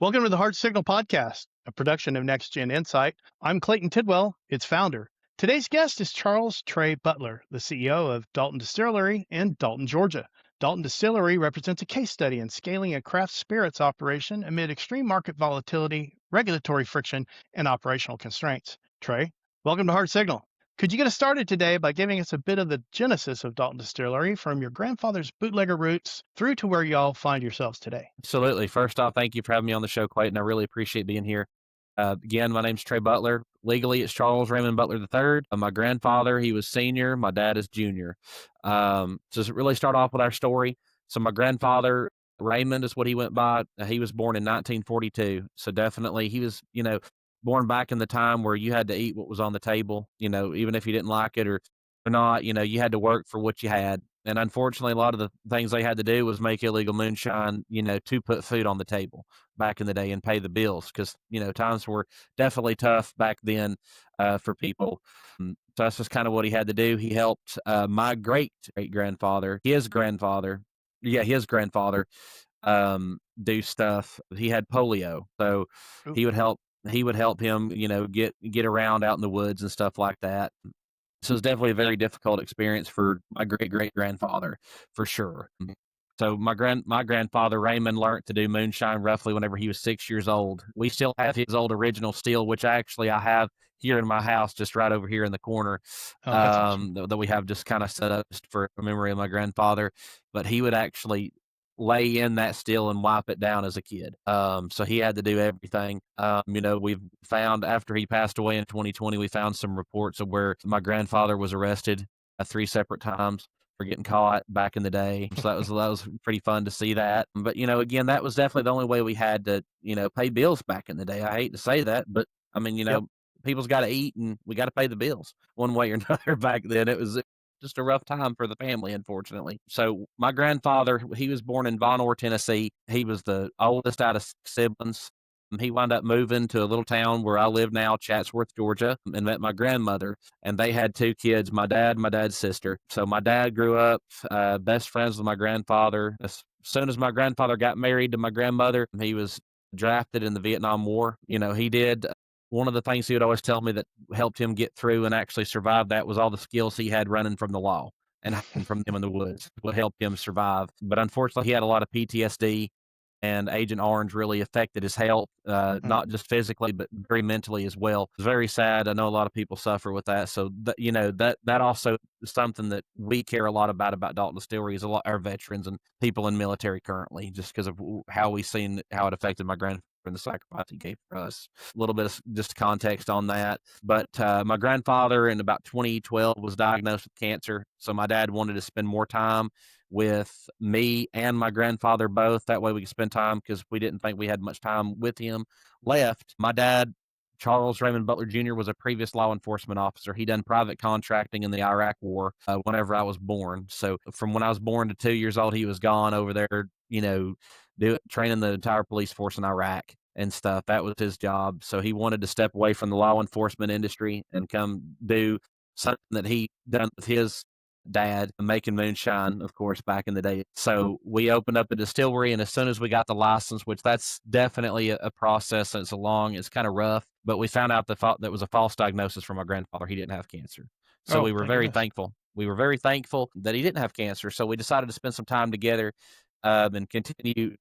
Welcome to the Hard Signal Podcast, a production of Next Gen Insight. I'm Clayton Tidwell, its founder. Today's guest is Charles Trey Butler, the CEO of Dalton Distillery in Dalton, Georgia. Dalton Distillery represents a case study in scaling a craft spirits operation amid extreme market volatility, regulatory friction, and operational constraints. Trey, welcome to Hard Signal. Could you get us started today by giving us a bit of the genesis of Dalton Distillery from your grandfather's bootlegger roots through to where you all find yourselves today? Absolutely. First off, thank you for having me on the show, Clayton. I really appreciate being here. Again, my name's Trey Butler. Legally, it's Charles Raymond Butler III. My grandfather, he was senior. My dad is junior. So to really start off with our story. So my grandfather, Raymond is what he went by. He was born in 1942. So definitely he was, born back in the time where you had to eat what was on the table, even if you didn't like it or not, you had to work for what you had. And unfortunately, a lot of the things they had to do was make illegal moonshine, to put food on the table back in the day and pay the bills because, times were definitely tough back then for people. So that's just kind of what he had to do. He helped my great grandfather, his grandfather, do stuff. He had polio. So Ooh. he would help him, get around out in the woods and stuff like that. So it's definitely a very difficult experience for my great-great-grandfather, for sure. So my grandfather, Raymond, learned to do moonshine roughly whenever he was 6 years old. We still have his old original still, which actually I have here in my house, just right over here in the corner, Oh, that's awesome. that we have just kind of set up just for a memory of my grandfather. But he would actually lay in that still and wipe it down as a kid. So he had to do everything. We've found after he passed away in 2020, we found some reports of where my grandfather was arrested 3 separate times for getting caught back in the day. So that was pretty fun to see that. But again, that was definitely the only way we had to pay bills back in the day. I hate to say that, but I mean Yep. people's got to eat and we got to pay the bills one way or another. Back then, it was just a rough time for the family, unfortunately. So my grandfather, he was born in Von Orr, Tennessee. He was the oldest out of 6 siblings. He wound up moving to a little town where I live now, Chatsworth, Georgia, and met my grandmother. And they had 2 kids, my dad, my dad's sister. So my dad grew up best friends with my grandfather. As soon as my grandfather got married to my grandmother, he was drafted in the Vietnam War. He did one of the things he would always tell me that helped him get through and actually survive that was all the skills he had running from the law and hiding from them in the woods. What helped him survive. But unfortunately, he had a lot of PTSD, and Agent Orange really affected his health, Mm. not just physically, but very mentally as well. It's very sad. I know a lot of people suffer with that. So, that also is something that we care a lot about Dalton Distillery is a lot our veterans and people in military currently, just because of how we seen how it affected my grandfather and the sacrifice he gave for us. A little bit of just context on that. But my grandfather in about 2012 was diagnosed with cancer. So my dad wanted to spend more time with me and my grandfather both. That way we could spend time because we didn't think we had much time with him left. My dad, Charles Raymond Butler Jr., was a previous law enforcement officer. He done private contracting in the Iraq War whenever I was born. So from when I was born to 2 years old, he was gone over there, training the entire police force in Iraq and stuff. That was his job. So he wanted to step away from the law enforcement industry and come do something that he done with his dad making moonshine, of course, back in the day. So we opened up a distillery, and as soon as we got the license, which that's definitely a process, it's kind of rough, but we found out that was a false diagnosis from my grandfather. He didn't have cancer. So Oh, we were thank very goodness. thankful. We were very thankful that he didn't have cancer. So we decided to spend some time together and continue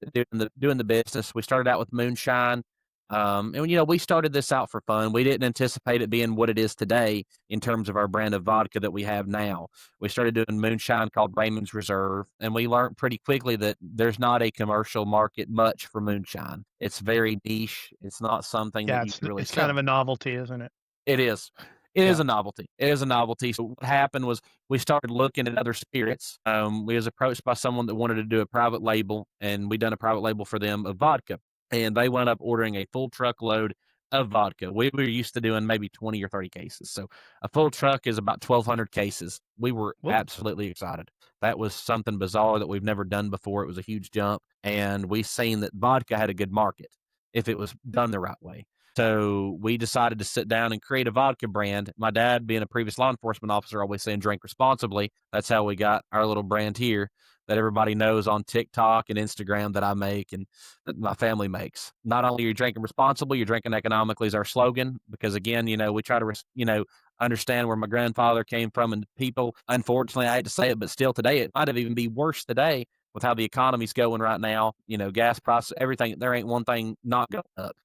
doing the business. We started out with moonshine. And we started this out for fun. We didn't anticipate it being what it is today in terms of our brand of vodka that we have now. We started doing moonshine called Raymond's Reserve, and we learned pretty quickly that there's not a commercial market much for moonshine. It's very niche. It's not something that Yeah, you it's can really it's kind of sell. a novelty, isn't it? It is. It is Yeah. a novelty. It is a novelty. So what happened was we started looking at other spirits. We was approached by someone that wanted to do a private label, and we done a private label for them of vodka. And they wound up ordering a full truckload of vodka. We were used to doing maybe 20 or 30 cases. So a full truck is about 1,200 cases. We were Whoa. absolutely excited. That was something bizarre that we've never done before. It was a huge jump. And we seen that vodka had a good market if it was done the right way. So we decided to sit down and create a vodka brand. My dad, being a previous law enforcement officer, always saying drink responsibly. That's how we got our little brand here. that everybody knows on TikTok and Instagram that I make and that my family makes. Not only are you drinking responsibly, you're drinking economically is our slogan. Because again, we try to, understand where my grandfather came from, and people, unfortunately, I hate to say it, but still today, it might have even be worse today with how the economy's going right now. Gas prices, everything. There ain't one thing not going up.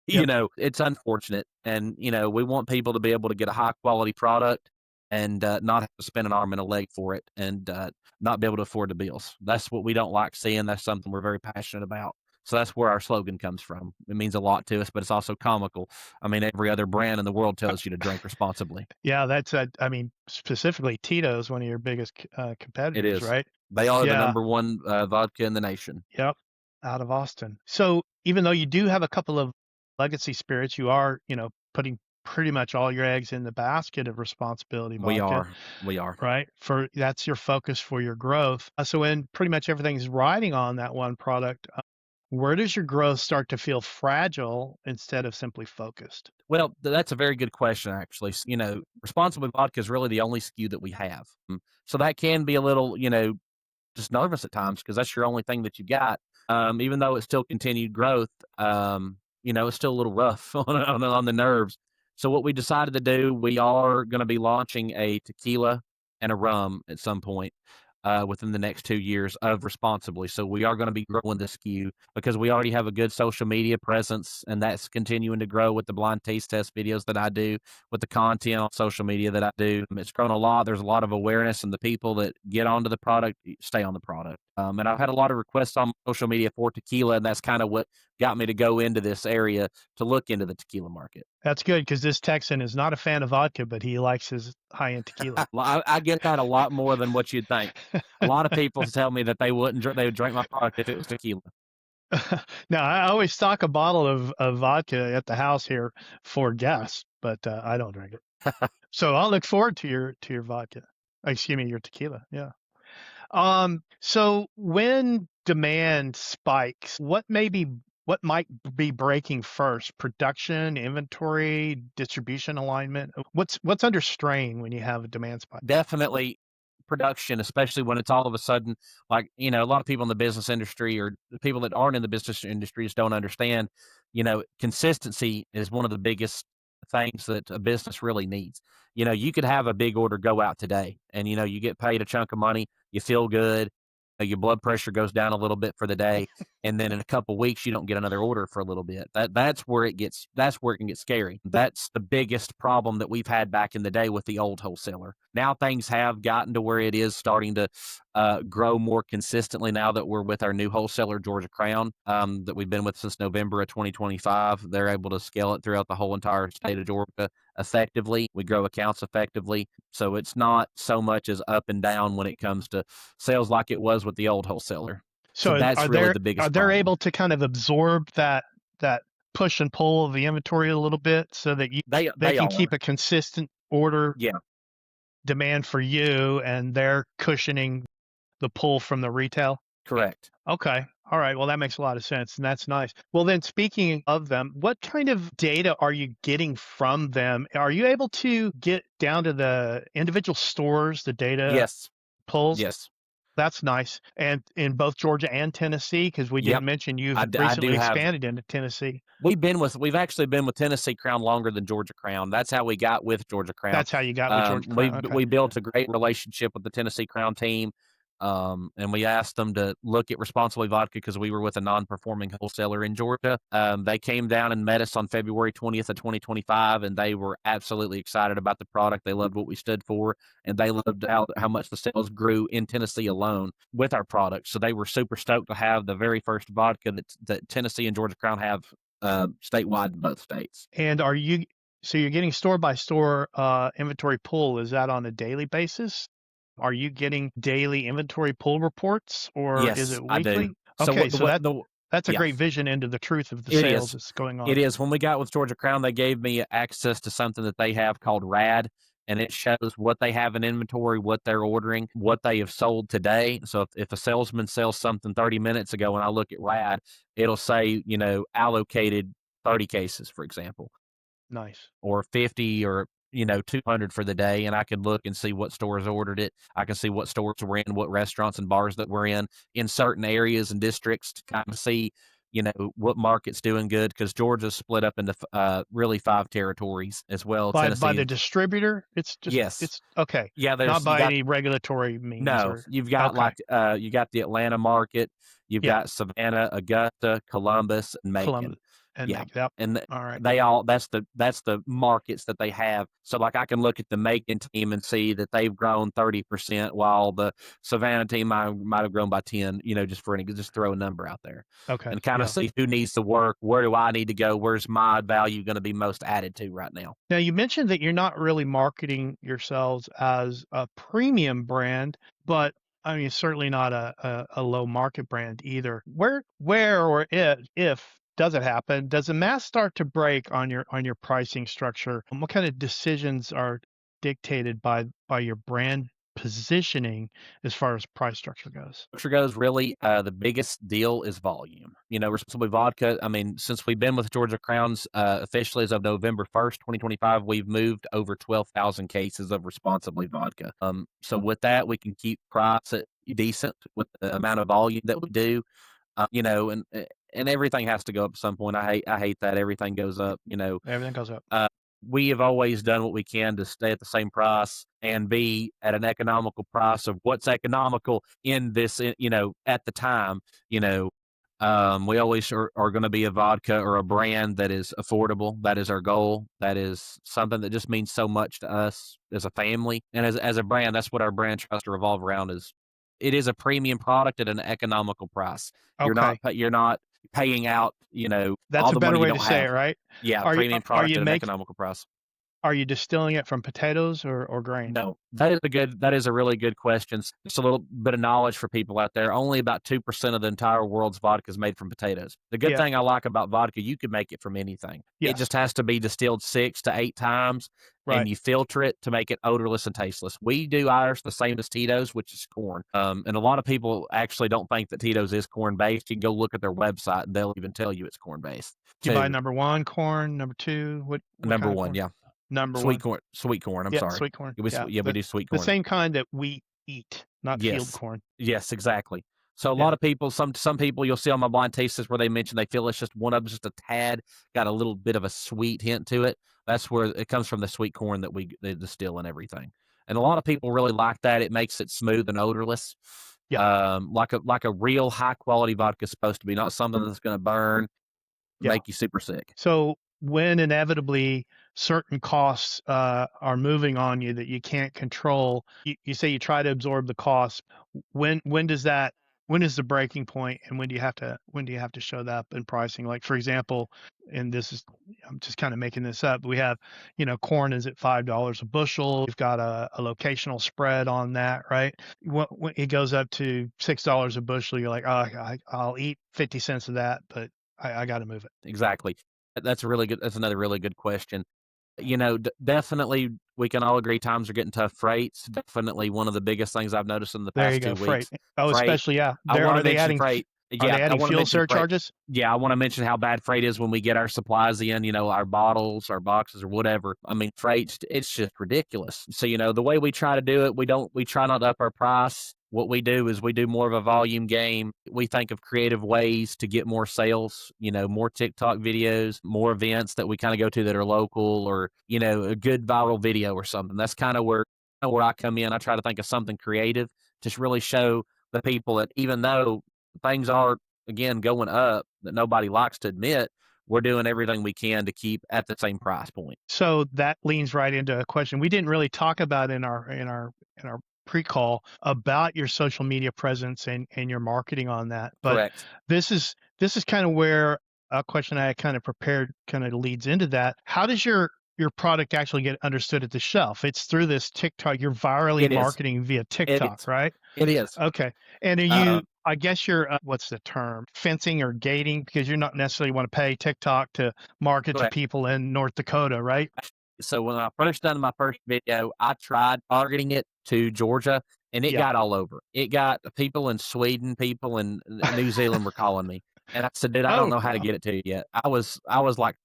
Yep. It's unfortunate. And, we want people to be able to get a high quality product and not have to spend an arm and a leg for it and not be able to afford the bills. That's what we don't like seeing. That's something we're very passionate about. So that's where our slogan comes from. It means a lot to us, but it's also comical. I mean, every other brand in the world tells you to drink responsibly. Yeah, that's I mean, specifically Tito's one of your biggest It competitors, is. right? They are the Yeah. number one vodka in the nation. Yep. Out of Austin. So even though you do have a couple of legacy spirits, you are, putting pretty much all your eggs in the basket of responsibility We vodka, are. We are. right? For that's your focus for your growth. So when pretty much everything's riding on that one product, where does your growth start to feel fragile instead of simply focused? Well, that's a very good question, actually. Responsible vodka is really the only SKU that we have. So that can be a little, just nervous at times because that's your only thing that you got. Even though it's still continued growth, it's still a little rough on the nerves. So what we decided to do, we are going to be launching a tequila and a rum at some point within the next 2 years of responsibly. So we are going to be growing the SKU because we already have a good social media presence, and that's continuing to grow with the blind taste test videos that I do, with the content on social media that I do. It's grown a lot. There's a lot of awareness, and the people that get onto the product stay on the product. And I've had a lot of requests on social media for tequila, and that's kind of what got me to go into this area to look into the tequila market. That's good because this Texan is not a fan of vodka, but he likes his high-end tequila. I get that a lot more than what you'd think. A lot of people tell me that they wouldn't they would drink my product if it was tequila. Now, I always stock a bottle of vodka at the house here for guests, but I don't drink it. So I'll look forward to your vodka. Excuse me, your tequila. Yeah. So when demand spikes, what might be breaking first? Production, inventory, distribution alignment? What's under strain when you have a demand spike? Definitely production, especially when it's all of a sudden, like, a lot of people in the business industry or the people that aren't in the business industry just don't understand, consistency is one of the biggest things that a business really needs. You could have a big order go out today and, you get paid a chunk of money, you feel good, your blood pressure goes down a little bit for the day. And then in a couple weeks, you don't get another order for a little bit. That's where it can get scary. That's the biggest problem that we've had back in the day with the old wholesaler. Now things have gotten to where it is starting to grow more consistently now that we're with our new wholesaler, Georgia Crown, that we've been with since November of 2025. They're able to scale it throughout the whole entire state of Georgia effectively. We grow accounts effectively. So it's not so much as up and down when it comes to sales like it was with the old wholesaler. So So that's are really they the are biggest they problem. able to kind of absorb that push and pull of the inventory a little bit so that they They can are. keep a consistent order Yeah, demand for you and they're cushioning the pull from the retail? correct. Okay. All right. Well, that makes a lot of sense, and that's nice. Well, then, speaking of them, what kind of data are you getting from them? Are you able to get down to the individual stores, the data Yes. pulls? Yes. That's nice. And in both Georgia and Tennessee, because we didn't Yep. mention you've I do recently have. expanded into Tennessee. We've actually been with Tennessee Crown longer than Georgia Crown. That's how we got with Georgia Crown. That's how you got with Georgia We Crown. Okay. we built a great relationship with the Tennessee Crown team, and we asked them to look at responsibly vodka because we were with a non-performing wholesaler in Georgia. They came down and met us on February 20th of 2025, and they were absolutely excited about the product. They loved what we stood for, and they loved how much the sales grew in Tennessee alone with our product. So they were super stoked to have the very first vodka that Tennessee and Georgia Crown have statewide in both states. And so you're getting store by store inventory pull. Is that on a daily basis? Are you getting daily inventory pull reports or is Yes, it I do. weekly? So Okay, what the so what the that's a yeah, great vision into the truth of the it sales is. that's going It on. is. When we got with Georgia Crown, they gave me access to something that they have called RAD, and it shows what they have in inventory, what they're ordering, what they have sold today. So if a salesman sells something 30 minutes ago and I look at RAD, it'll say, allocated 30 cases, for example, Nice. or 50 or 200 for the day, and I can look and see what stores ordered it. I can see what stores we're in, what restaurants and bars that we're in certain areas and districts to kind of see, what market's doing good because Georgia's split up into really 5 territories as well. By Tennessee, the distributor? yes, It's okay. yeah. Not There's you by got any regulatory means no, or you've got okay. like you got the Atlanta market, you've Yeah, got Savannah, Augusta, Columbus, and Columbus Macon. and Yeah, make yep. and All right. they all that's the markets that they have. So like I can look at the Macon team and see that they've grown 30%, while the Savannah team might have grown by 10. Just throw a number out there, Okay. and kind of Yeah. see who needs to work. Where do I need to go? Where's my value going to be most added to right now? Now you mentioned that you're not really marketing yourselves as a premium brand, but I mean certainly not a low market brand either. Where or if does it happen? Does the math start to break on your pricing structure? And what kind of decisions are dictated by your brand positioning as far as price structure goes? Structure goes, really, the biggest deal is volume. Responsibly vodka. I mean, since we've been with Georgia Crowns officially as of November 1st, 2025, we've moved over 12,000 cases of responsibly vodka. So with that, we can keep price at decent with the amount of volume that we do. And everything has to go up at some point. I hate that everything goes up. Everything goes up. Uh, we have always done what we can to stay at the same price and be at an economical price of what's economical in this, at the time. We always are going to be a vodka or a brand that is affordable. That is our goal. That is something that just means so much to us as a family and as a brand. That's what our brand tries to revolve around. Is it is a premium product at an economical price. Okay. You're not paying out, That's all a the better money you way to don't say it, have. right? Yeah, Are you premium are product you at an make economical price. are you distilling it from potatoes or grain? No, that is a really good question. Just a little bit of knowledge for people out there. Only about 2% of the entire world's vodka is made from potatoes. The good Yeah. thing I like about vodka, you can make it from anything. It Yes. just has to be distilled 6 to 8 times, and Right. you filter it to make it odorless and tasteless. We do ours the same as Tito's, which is corn. And a lot of people actually don't think that Tito's is corn based. You can go look at their website, and they'll even tell you it's corn based. You buy Two, number 1 corn, number 2, what number kind of one, corn? yeah, Number 1. sweet corn. I'm Yeah, sorry, sweet corn. we Yeah. yeah we do sweet The corn. same kind that we eat, not field Yes. corn. Yes, exactly. So a lot Yeah. of people, some people you'll see on my blind tasters where they mention they feel it's just one of them, just a tad, got a little bit of a sweet hint to it. That's where it comes from, the sweet corn that they distill and everything. And a lot of people really like that. It makes it smooth and odorless. Yeah. Like a real high quality vodka is supposed to be, not something that's going to burn, Yeah. make you super sick. So when inevitably certain costs are moving on you that you can't control, you say you try to absorb the costs. When does that when is the breaking point and when do you have to show that up in pricing? Like for example, and this is I'm just kind of making this up. We have, corn is at $5 a bushel. We've got a locational spread on that, right? When it goes up to $6 a bushel, you're like, oh, I'll eat 50 cents of that, but I got to move it. Exactly. That's another really good question. Definitely we can all agree times are getting tough. Freight's definitely one of the biggest things I've noticed in the There you past go, 2 freight. weeks. Oh, Freight. especially, yeah. I There want to are they mention adding freight. are Yeah, they I adding want to fuel mention freight. surcharges? Yeah, I want to mention how bad freight is when we get our supplies in, our bottles, our boxes or whatever. I mean, freight, it's just ridiculous. So, the way we try to do it, we try not to up our price. What we do is we do more of a volume game. We think of creative ways to get more sales, more TikTok videos, more events that we kind of go to that are local, or, a good viral video or something. That's kind of where I come in. I try to think of something creative to really show the people that even though things are, again, going up that nobody likes to admit, we're doing everything we can to keep at the same price point. So that leans right into a question we didn't really talk about in our pre-call about your social media presence and your marketing on that. But Correct. this is kind of where a question I kind of prepared kind of leads into that. How does your product actually get understood at the shelf? It's through this TikTok. You're virally It is. marketing via It TikTok, is. right? It is. Okay. And are Uh, I guess you're, what's the term? Fencing or gating because you're not necessarily want to pay TikTok to market to Correct. people in North Dakota, right? So when I first done my first video, I tried targeting it to Georgia, and it Yeah. got all over. It got people in Sweden, people in New Zealand were calling me, and I said, "Dude, I don't Oh, know how to wow. get it to you yet." I was like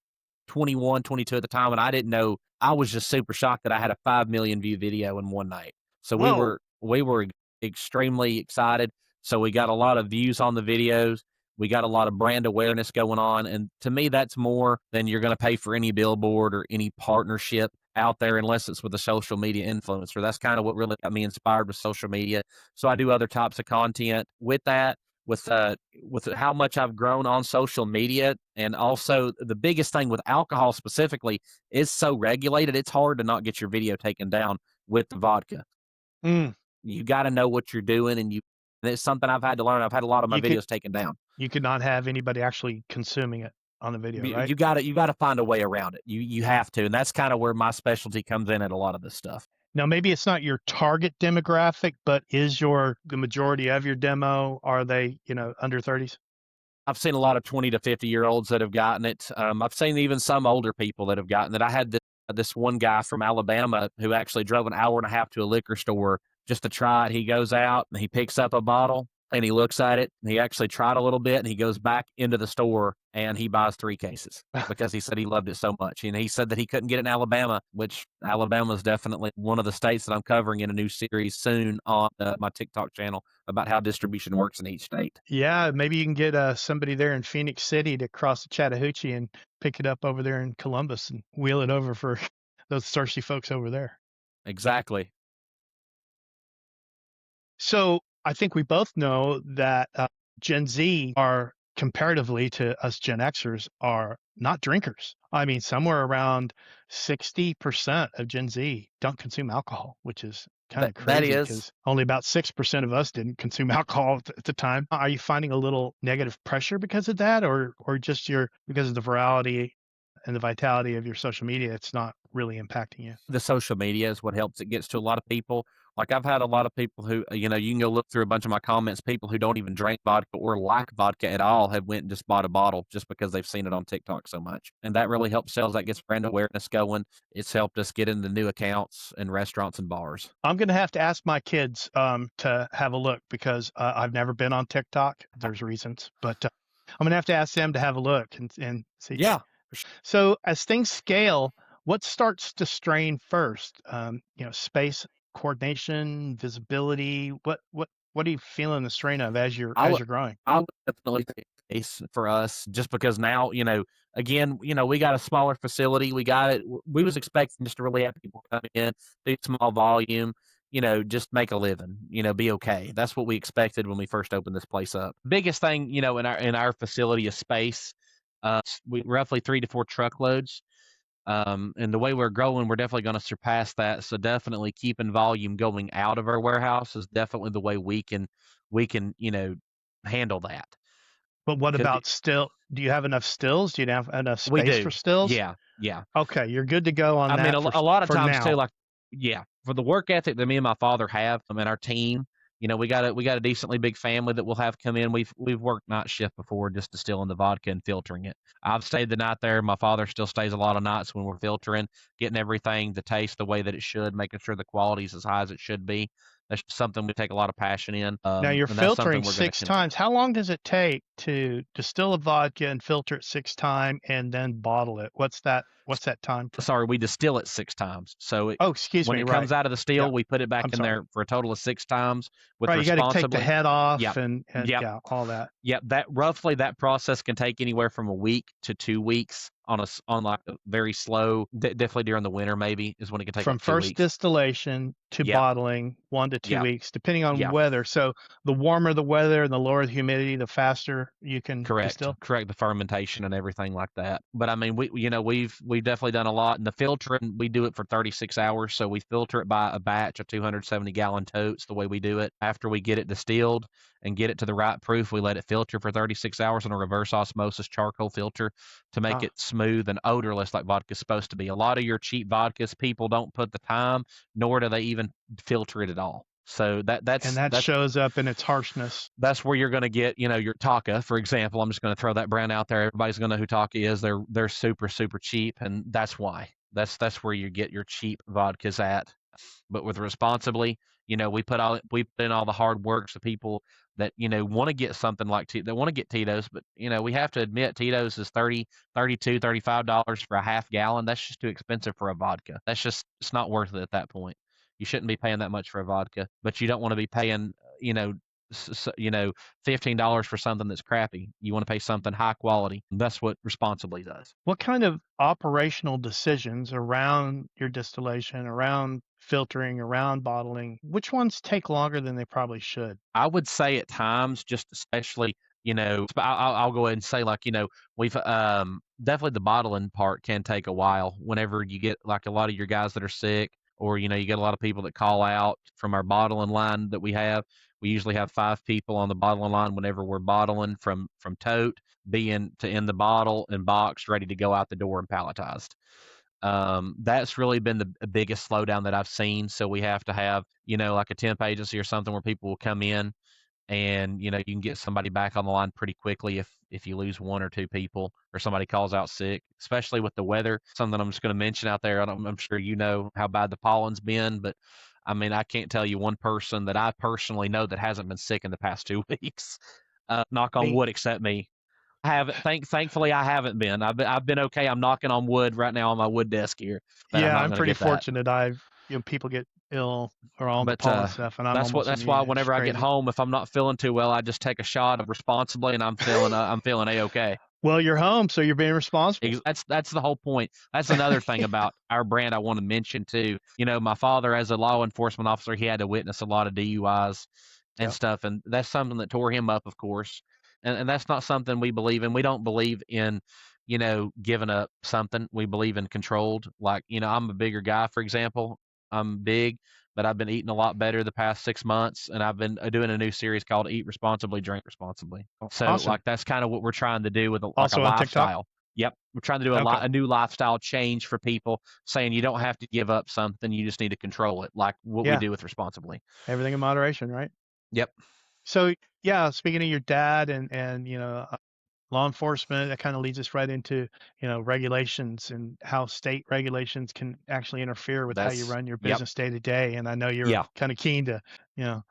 21, 22 at the time, and I didn't know I was just super shocked that I had a 5 million view video in one night. So Whoa. we were extremely excited. So we got a lot of views on the videos. We got a lot of brand awareness going on. And to me, that's more than you're going to pay for any billboard or any partnership out there, unless it's with a social media influencer. That's kind of what really got me inspired with social media. So I do other types of content with that, with how much I've grown on social media. And also the biggest thing with alcohol specifically is so regulated, it's hard to not get your video taken down with the vodka. Mm. You got to know what you're doing, and it's something I've had to learn. I've had a lot of my You could videos taken down. you could not have anybody actually consuming it on the video, right? You got to find a way around it. You have to, and that's kind of where my specialty comes in at a lot of this stuff. Now, maybe it's not your target demographic, but is the majority of your demo, are they, under 30s? I've seen a lot of 20 to 50-year-olds that have gotten it. I've seen even some older people that have gotten it. I had this one guy from Alabama who actually drove an hour and a half to a liquor store just to try it. He goes out and he picks up a bottle and he looks at it and he actually tried a little bit and he goes back into the store and he buys 3 cases because he said he loved it so much. And he said that he couldn't get it in Alabama, which Alabama is definitely one of the states that I'm covering in a new series soon on my TikTok channel about how distribution works in each state. Yeah, maybe you can get somebody there in Phoenix City to cross the Chattahoochee and pick it up over there in Columbus and wheel it over for those thirsty folks over there. Exactly. So I think we both know that Gen Z are, comparatively to us Gen Xers, are not drinkers. I mean, somewhere around 60% of Gen Z don't consume alcohol, which is kind of That crazy is. because only about 6% of us didn't consume alcohol at the time. Are you finding a little negative pressure because of that, or just because of the virality and the vitality of your social media, it's not really impacting you? The social media is what helps. It gets to a lot of people. Like I've had a lot of people who, you can go look through a bunch of my comments. People who don't even drink vodka or like vodka at all have went and just bought a bottle just because they've seen it on TikTok so much, and that really helps sales. That gets brand awareness going. It's helped us get into new accounts and restaurants and bars. I'm going to have to ask my kids to have a look because I've never been on TikTok. There's reasons, but I'm going to have to ask them to have a look and see. Yeah. So as things scale, what starts to strain first? Space, coordination, visibility. What are you feeling the strain of as you're growing? I would definitely say space for us, just because now, again, we got a smaller facility. We got it. We was expecting just to really have people come in, do small volume, just make a living, be okay. That's what we expected when we first opened this place up. Biggest thing, in our facility is space. We roughly 3 to 4 truckloads. And the way we're growing, we're definitely going to surpass that. So definitely keeping volume going out of our warehouse is definitely the way we can, handle that. But what about still? Do you have enough stills? Do you have enough We space do. for stills? Yeah. Yeah. Okay, you're good to go on I mean, that a lot of for times too, now. like, yeah, for the work ethic that me and my father have, and our team, we got a decently big family that we'll have come in. We've worked night shift before, just distilling the vodka and filtering it. I've stayed the night there. My father still stays a lot of nights when we're filtering, getting everything to taste the way that it should, making sure the quality is as high as it should be. That's something we take a lot of passion in. Now you're And that's something filtering we're going 6 times. How long does it take to distill a vodka and filter it 6 times and then bottle it? What's that time? Sorry, we distill it 6 times. So Oh, excuse when me, it right. comes out of the Yeah, still, we put it back I'm in sorry. there for a total of 6 times with Right, you gotta take the responsibly. head off Yep. and Yep. yeah, all that. Yep, that process can take anywhere from a week to 2 weeks on like a very slow, definitely during the winter maybe is when it can take From like 2 first weeks. distillation to Yep. bottling, 1 to 2 Yep. weeks, depending on Yep. weather. So the warmer the weather and the lower the humidity, the faster you can Correct. distill. Correct, the fermentation and everything like that. But I mean, we've definitely done a lot. And the filtering, we do it for 36 hours. So we filter it by a batch of 270-gallon totes. The way we do it, after we get it distilled and get it to the right proof, we let it filter for 36 hours in a reverse osmosis charcoal filter to make it smooth and odorless like vodka's supposed to be. A lot of your cheap vodkas, people don't put the time, nor do they even filter it at all. So that's shows up in its harshness. That's where you're going to get, your Taka, for example. I'm just going to throw that brand out there. Everybody's going to know who Taka is. They're super, super cheap, and that's why. That's where you get your cheap vodkas at. But with responsibly, we put in all the hard work. So people that, want to get something like that want to get Tito's, but we have to admit Tito's is 30, 32, $35 for a half gallon. That's just too expensive for a vodka. It's not worth it at that point. You shouldn't be paying that much for a vodka, but you don't want to be paying, $15 for something that's crappy. You want to pay something high quality. That's what responsibly does. What kind of operational decisions around your distillation, around filtering, around bottling, which ones take longer than they probably should? I would say at times, just especially, I'll go ahead and say, like, we've definitely the bottling part can take a while whenever you get like a lot of your guys that are sick, or you get a lot of people that call out from our bottling line that we have. We usually have 5 people on the bottling line whenever we're bottling from tote being to in the bottle and boxed, ready to go out the door and palletized. That's really been the biggest slowdown that I've seen. So we have to have, like a temp agency or something where people will come in, and you can get somebody back on the line pretty quickly if you lose 1 or 2 people or somebody calls out sick, especially with the weather. Something I'm just going to mention out there. I'm sure you know how bad the pollen's been, but I mean, I can't tell you one person that I personally know that hasn't been sick in the past 2 weeks. Knock on Me. wood, except me. I haven't. Thankfully, I haven't been. I've been okay. I'm knocking on wood right now on my wood desk here, that I'm Yeah, not I'm going to pretty get that. fortunate. People get ill or all the But pollen stuff, and I'm almost that's why immune. It's whenever I get crazy. home, if I'm not feeling too well, I just take a shot of responsibly, and I'm feeling a okay. Well, you're home, so you're being responsible. That's the whole point. That's another thing about our brand I want to mention too. My father, as a law enforcement officer, he had to witness a lot of DUIs and Yep. stuff, and that's something that tore him up, of course. And that's not something we believe in. We don't believe in, giving up something. We believe in controlled. Like, I'm a bigger guy, for example. I'm big, but I've been eating a lot better the past 6 months, and I've been doing a new series called Eat Responsibly, Drink Responsibly. So, Awesome. like, that's kind of what we're trying to do with like a Also on TikTok. lifestyle. Yep, we're trying to do Okay. a new lifestyle change for people, saying you don't have to give up something, you just need to control it, like what we Yeah. do with Responsibly. Everything in moderation, right? Yep. So yeah, speaking of your dad and law enforcement, that kind of leads us right into regulations and how state regulations can actually interfere with how you That's run your yep. business day to day. And I know you're Yeah. kind of keen to you know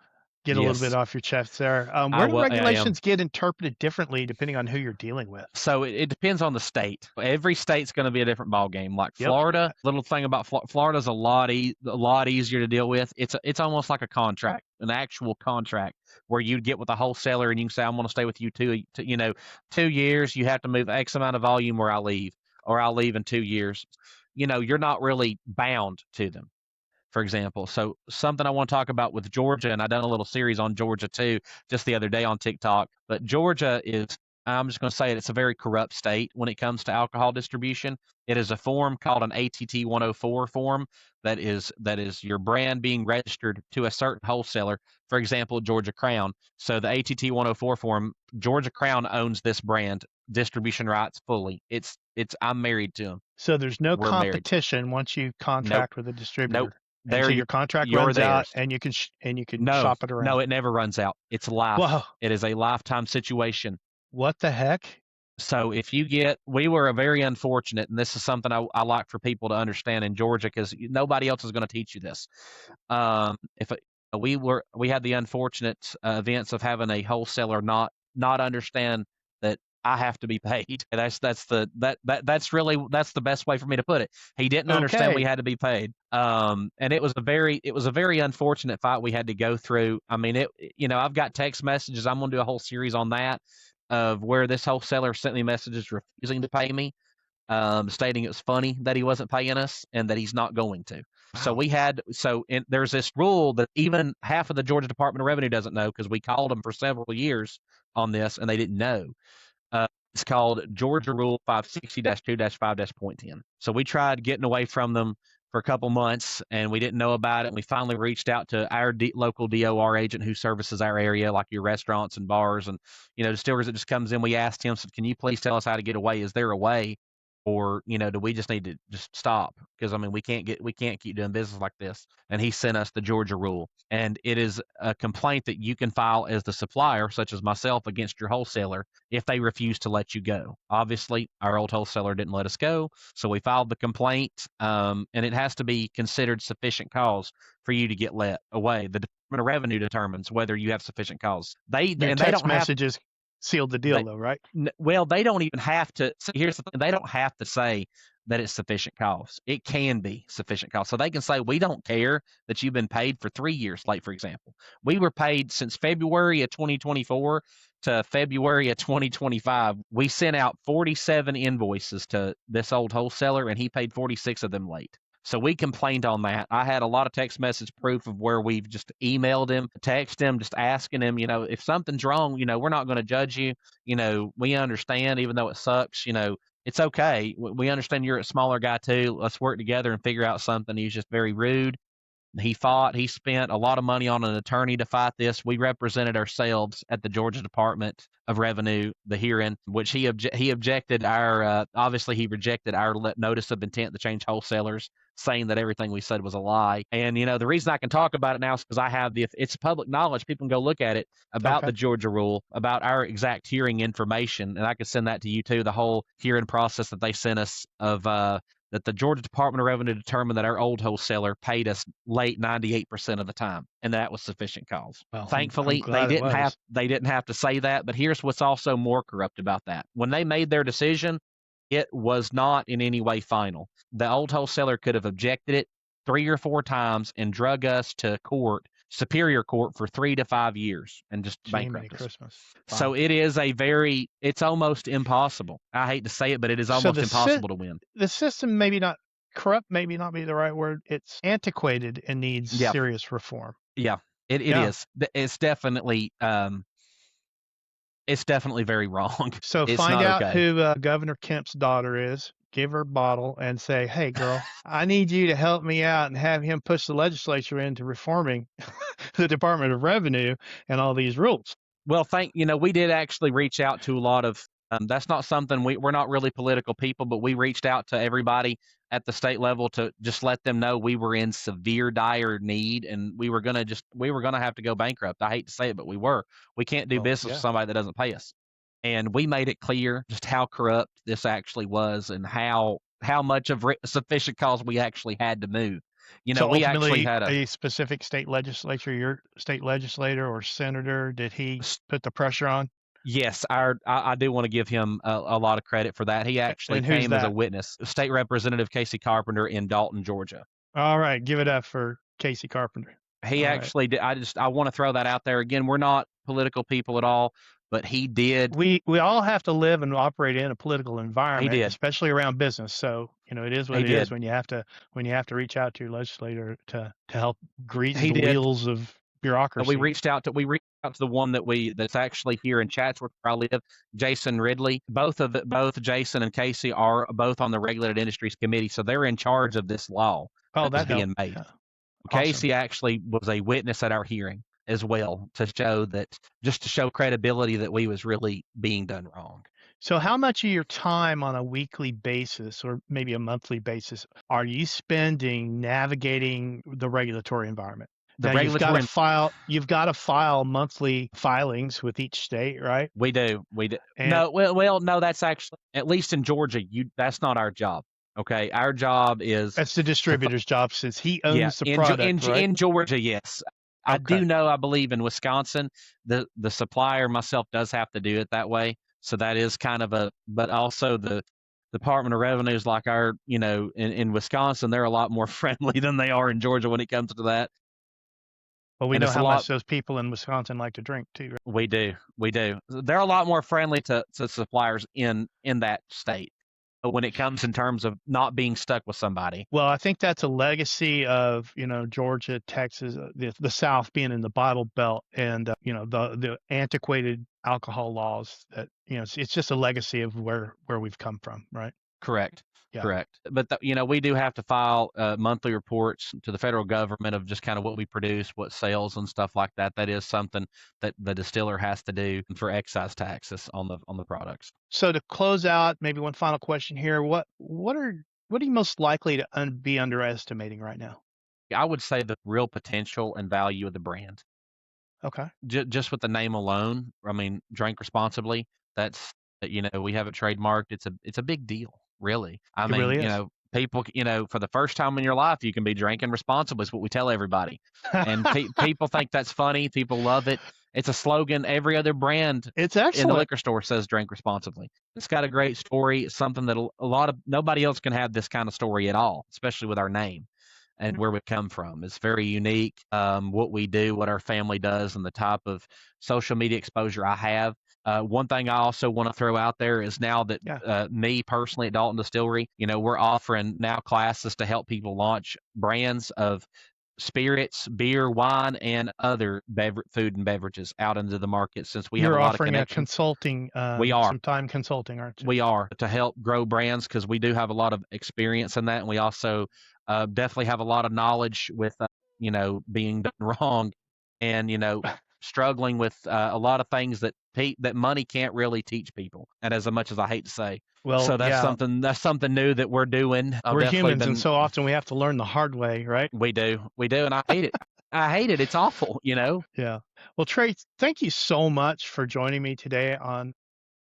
get a little bit Yes. off your chest there. I Where do will. I am. regulations get interpreted differently depending on who you're dealing with? So it depends on the state. Every state's going to be a different ball game. Like Yep. Florida, little thing about Florida's a lot easier to deal with. It's almost like a contract, an actual contract where you get with a wholesaler and you can say, I'm going to stay with you 2 years. You have to move X amount of volume or I'll leave in 2 years. You're not really bound to them, for example. So something I want to talk about with Georgia, and I done a little series on Georgia too, just the other day on TikTok. But Georgia is, I'm just going to say it's a very corrupt state when it comes to alcohol distribution. It is a form called an ATT 104 form that is your brand being registered to a certain wholesaler. For example, Georgia Crown. So the ATT 104 form, Georgia Crown owns this brand distribution rights fully. It's I'm married to them. So there's no We're married. competition once you Nope. contract with a Nope. distributor They're until your contract you're runs out, theirs. and you can No, shop it no, around. it never runs out. It's life. Whoa, It is a lifetime situation. what the heck? So if we were a very unfortunate, and this is something I like for people to understand in Georgia, because nobody else is going to teach you this. If we had the unfortunate events of having a wholesaler not understand that I have to be paid. That's the best way for me to put it. He didn't understand we Okay. had to be paid. And it was a very unfortunate fight we had to go through. I mean, I've got text messages. I'm going to do a whole series on that, of where this wholesaler sent me messages refusing to pay me, stating it was funny that he wasn't paying us and that he's not going to. So Wow. there's this rule that even half of the Georgia Department of Revenue doesn't know, because we called them for several years on this and they didn't know. It's called Georgia Rule 560-2-5-.10. So we tried getting away from them for a couple months, and we didn't know about it. And we finally reached out to our local DOR agent who services our area, like your restaurants and bars and distilleries that just comes in. We asked him, said, "Can you please tell us how to get away? Is there a way, or do we just need to just stop? Because I mean, we can't keep doing business like this." And he sent us the Georgia Rule, and it is a complaint that you can file as the supplier, such as myself, against your wholesaler if they refuse to let you go. Obviously, our old wholesaler didn't let us go, so we filed the complaint, and it has to be considered sufficient cause for you to get let away. The Department of Revenue determines whether you have sufficient cause. Your And they text don't have messages sealed the deal, they though, right? well, they don't even have to. So here's the thing: they don't have to say that it's sufficient cause. It can be sufficient cause. So they can say, we don't care that you've been paid for 3 years late, for example. We were paid since February of 2024 to February of 2025. We sent out 47 invoices to this old wholesaler, and he paid 46 of them late. So we complained on that. I had a lot of text message proof of where we've just emailed him, texted him, just asking him, if something's wrong, we're not going to judge you. We understand, even though it sucks, it's okay. We understand you're a smaller guy too. Let's work together and figure out something. He's just very rude. He fought. He spent a lot of money on an attorney to fight this. We represented ourselves at the Georgia Department of Revenue, the hearing, which he objected our. Obviously, he rejected our notice of intent to change wholesalers, saying that everything we said was a lie. And the reason I can talk about it now is because I have it's public knowledge. People can go look at it about Okay. the Georgia rule, about our exact hearing information, and I could send that to you too. The whole hearing process that they sent us of that the Georgia Department of Revenue determined that our old wholesaler paid us late 98% of the time, and that was sufficient cause. Well, I'm Thankfully, glad it was. they didn't have to say that, but here's what's also more corrupt about that. When they made their decision, it was not in any way final. The old wholesaler could have objected it 3 or 4 times and drug us to court, Superior Court, for 3 to 5 years and just Gee, Merry bankrupt us. Christmas. Wow. So it's almost impossible. I hate to say it, but it is So almost impossible to win. the system, maybe not corrupt, maybe not be the right word. It's antiquated and needs Yeah. serious reform. Yeah, it Yeah. is. It's definitely very wrong. So It's find not out okay. who Governor Kemp's daughter is. Give her a bottle and say, "Hey, girl, I need you to help me out," and have him push the legislature into reforming the Department of Revenue and all these rules. Well, we did actually reach out to a lot of. That's not something we're not really political people, but we reached out to everybody at the state level to just let them know we were in severe dire need, and we were gonna have to go bankrupt. I hate to say it, but we were. We can't do Well, business yeah. with somebody that doesn't pay us. And we made it clear just how corrupt this actually was, and how much of sufficient cause we actually had to move. So We actually ultimately, had a specific state legislature, your state legislator or senator, did he put the pressure on? Yes, I do want to give him a lot of credit for that. He actually And who's came as a that? witness, State Representative Casey Carpenter in Dalton, Georgia. All right, give it up for Casey Carpenter. He All right. actually did. I want to throw that out there again. We're not political people at all, but he did. We all have to live and operate in a political environment, did. especially around business. So it is what He it is did. when you have to reach out to your legislator to help grease He the did. wheels of bureaucracy. We reached out to the one that's actually here in Chatsworth where I live, Jason Ridley. Both Jason and Casey are both on the Regulated Industries Committee, so they're in charge of this law Oh, that's that being helped. made. Yeah. Casey actually was a witness at our hearing as well, to show credibility that we was really being done wrong. So how much of your time on a weekly basis or maybe a monthly basis are you spending navigating the regulatory environment? The Now regulatory you've got to file monthly filings with each state, right? We do. And No, that's actually, at least in Georgia, that's not our job. Okay, our job is that's the distributor's job since he yeah, owns the product, right? in Georgia, yes. I do Okay. know, I believe in Wisconsin, the supplier myself does have to do it that way. So that is kind of but also the Department of Revenue is like in Wisconsin, they're a lot more friendly than they are in Georgia when it comes to that. Well, we And know it's a how lot. much those people in Wisconsin like to drink too, right? We do. They're a lot more friendly to suppliers in that state when it comes in terms of not being stuck with somebody. Well, I think that's a legacy of, Georgia, Texas, the South being in the Bible Belt and, the antiquated alcohol laws that, it's just a legacy of where we've come from, right? Correct. Yeah. Correct. But we do have to file monthly reports to the federal government of just kind of what we produce, what sales and stuff like that. That is something that the distiller has to do for excise taxes on the products. So to close out, maybe one final question here. What are you most likely to be underestimating right now? I would say the real potential and value of the brand. Okay. Just with the name alone, I mean, drink responsibly. We have it trademarked. It's a big deal, really. I It mean, really is. people, for the first time in your life, you can be drinking responsibly is what we tell everybody. And people think that's funny. People love it. It's a slogan. Every other brand It's in the excellent. liquor store says drink responsibly. It's got a great story. It's something that a lot of nobody else can have this kind of story at all, especially with our name and where we come from. It's very unique. What we do, what our family does, and the type of social media exposure I have. One thing I also want to throw out there is now that Yeah. me personally at Dalton Distillery, we're offering now classes to help people launch brands of spirits, beer, wine, and other food and beverages out into the market, since we have a You're lot of offering a connections. consulting, We are. some time consulting, aren't you? We are to help grow brands because we do have a lot of experience in that, and we also definitely have a lot of knowledge with being done wrong, and struggling with a lot of things that that money can't really teach people, and as much as I hate to say. Well, So yeah, that's something new that we're doing. I've we're definitely humans, and been. so often we have to learn the hard way, right? We do, and I hate it. I hate it. It's awful. Yeah. Well, Trey, thank you so much for joining me today on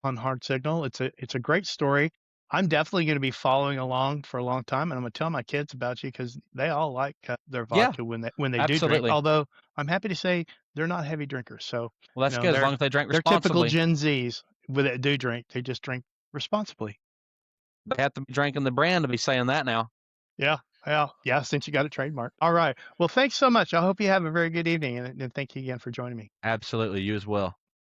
Hard Signal. It's a great story. I'm definitely going to be following along for a long time, and I'm going to tell my kids about you because they all like their Yeah, vodka when they do drink. absolutely. Although I'm happy to say they're not heavy drinkers, so Well, that's good as long as they drink they're typical responsibly. Gen Zs with that do drink. They just drink responsibly. They have to be drinking the brand to be saying that now. Yeah, yeah, yeah. Since you got a trademark. All right. Well, thanks so much. I hope you have a very good evening, and thank you again for joining me. Absolutely, you as well.